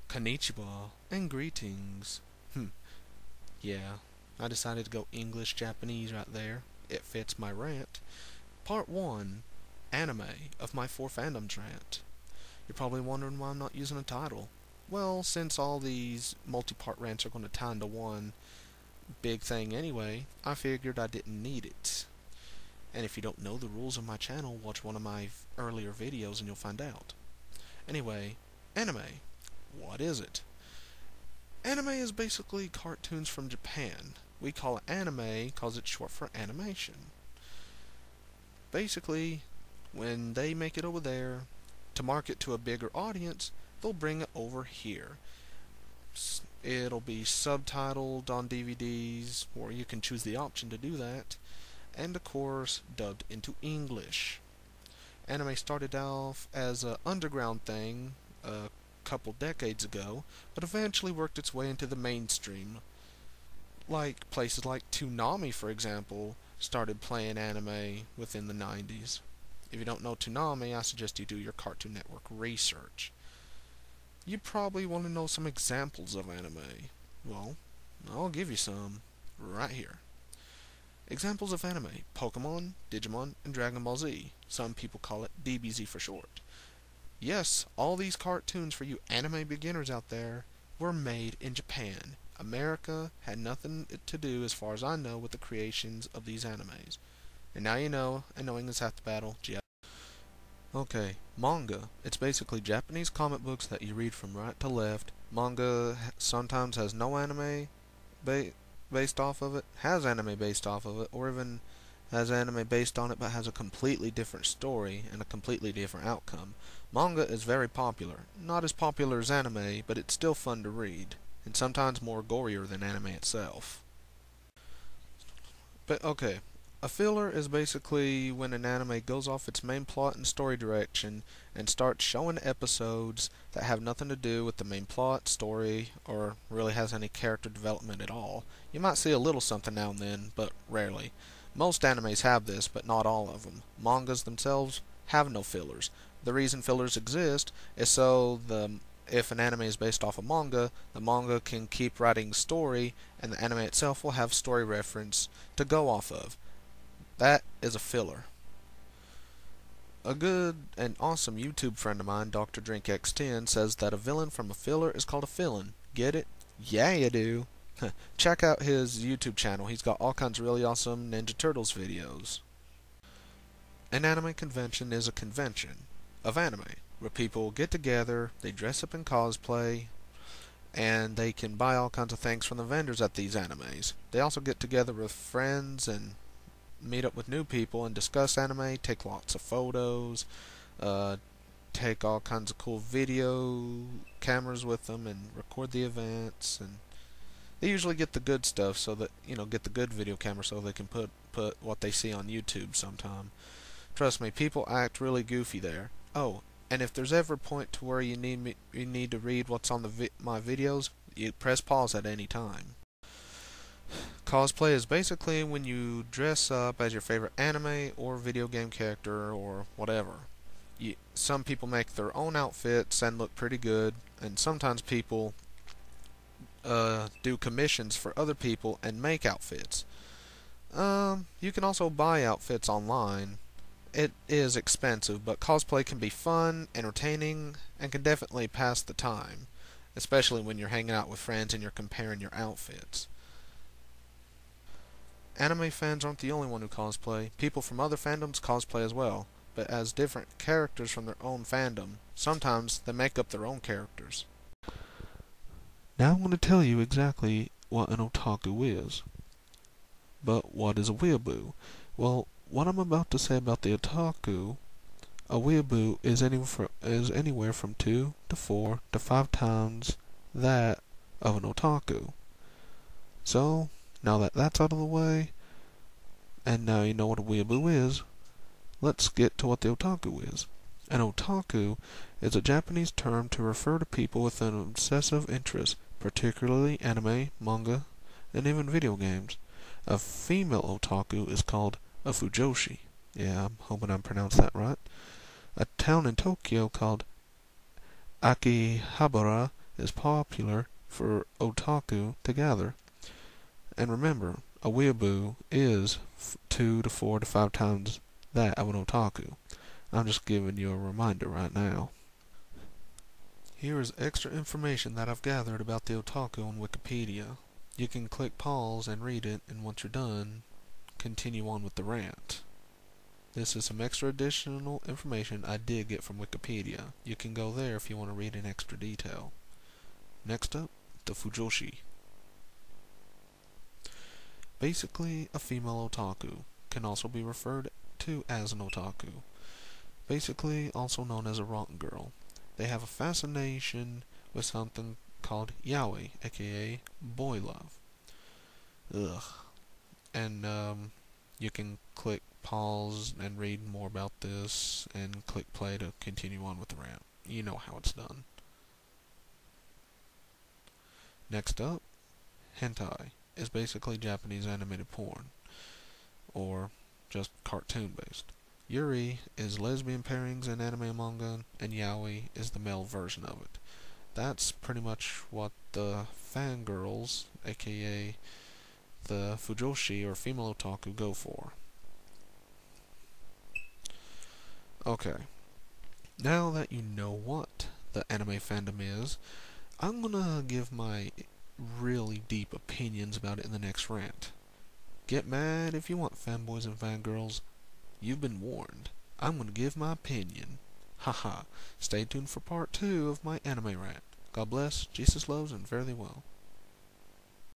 Konnichiwa and greetings. Yeah, I decided to go English Japanese right there. It fits my rant. Part 1 Anime of my 4 fandoms rant. You're probably wondering why I'm not using a title. Well, since all these multi-part rants are going to tie into one big thing anyway, I figured I didn't need it. And if you don't know the rules of my channel, watch one of my earlier videos and you'll find out. Anyway, anime. What is it? Anime is basically cartoons from Japan. We call it anime because it's short for animation. Basically, when they make it over there, to market to a bigger audience, they'll bring it over here. It'll be subtitled on DVDs, or you can choose the option to do that, and of course, dubbed into English. Anime started off as an underground thing a couple decades ago, but eventually worked its way into the mainstream. Like places like Toonami, for example, started playing anime within the 90s. If you don't know Toonami, I suggest you do your Cartoon Network research. You probably want to know some examples of anime. Well, I'll give you some right here. Examples of anime: Pokemon, Digimon, and Dragon Ball Z. Some people call it DBZ for short. Yes, all these cartoons for you anime beginners out there were made in Japan. America had nothing to do, as far as I know, with the creations of these animes. And now you know, and knowing is half the battle. Okay, manga. It's basically Japanese comic books that you read from right to left. Manga sometimes has no anime based off of it, has anime based off of it, or even has anime based on it but has a completely different story and a completely different outcome. Manga is very popular. Not as popular as anime, but it's still fun to read, and sometimes more gorier than anime itself. But okay, a filler is basically when an anime goes off its main plot and story direction and starts showing episodes that have nothing to do with the main plot, story, or really has any character development at all. You might see a little something now and then, but rarely. Most animes have this, but not all of them. Mangas themselves have no fillers. The reason fillers exist is so if an anime is based off a manga, the manga can keep writing story, and the anime itself will have story reference to go off of. That is a filler. A good and awesome YouTube friend of mine, Dr. DrinkX10, says that a villain from a filler is called a fill-in. Get it? Yeah, you do. Check out his YouTube channel. He's got all kinds of really awesome Ninja Turtles videos. An anime convention is a convention of anime, where people get together, they dress up in cosplay, and they can buy all kinds of things from the vendors at these animes. They also get together with friends and meet up with new people and discuss anime, take lots of photos, take all kinds of cool video cameras with them and record the events. And they usually get the good stuff, so that, get the good video camera so they can put what they see on YouTube sometime. Trust me, people act really goofy there. Oh, and if there's ever a point to where you need to read what's on my videos, you press pause at any time. Cosplay is basically when you dress up as your favorite anime or video game character or whatever. Some people make their own outfits and look pretty good, and sometimes people do commissions for other people and make outfits. You can also buy outfits online. It is expensive, but cosplay can be fun, entertaining, and can definitely pass the time, especially when you're hanging out with friends and you're comparing your outfits. Anime fans aren't the only one who cosplay. People from other fandoms cosplay as well, but as different characters from their own fandom. Sometimes they make up their own characters. Now I'm going to tell you exactly what an otaku is. But what is a weeaboo? Well, what I'm about to say about the otaku, a weeaboo is anywhere from 2 to 4 to 5 times that of an otaku. So, now that that's out of the way, and now you know what a weeaboo is, let's get to what the otaku is. An otaku is a Japanese term to refer to people with an obsessive interest, particularly anime, manga, and even video games. A female otaku is called a fujoshi. Yeah, I'm hoping I pronounced that right. A town in Tokyo called Akihabara is popular for otaku to gather. And remember, a weeaboo is 2 to 4 to 5 times that of an otaku. I'm just giving you a reminder right now. Here is extra information that I've gathered about the otaku on Wikipedia. You can click pause and read it, and once you're done, continue on with the rant. This is some extra additional information I did get from Wikipedia. You can go there if you want to read in extra detail. Next up, the fujoshi. Basically, a female otaku can also be referred to as an otaku. Basically, also known as a rotten girl. They have a fascination with something called yaoi, aka boy love. Ugh. And you can click pause and read more about this, and click play to continue on with the rant. You know how it's done. Next up, hentai is basically Japanese animated porn, or just cartoon based. Yuri is lesbian pairings in anime and manga, and yaoi is the male version of it. That's pretty much what the fangirls, aka the fujoshi or female otaku, go for. Okay, now that you know what the anime fandom is, I'm gonna give my really deep opinions about it in the next rant. Get mad if you want, fanboys and fangirls. You've been warned. I'm gonna give my opinion. Haha. Stay tuned for part 2 of my anime rant. God bless, Jesus loves, and fare thee well.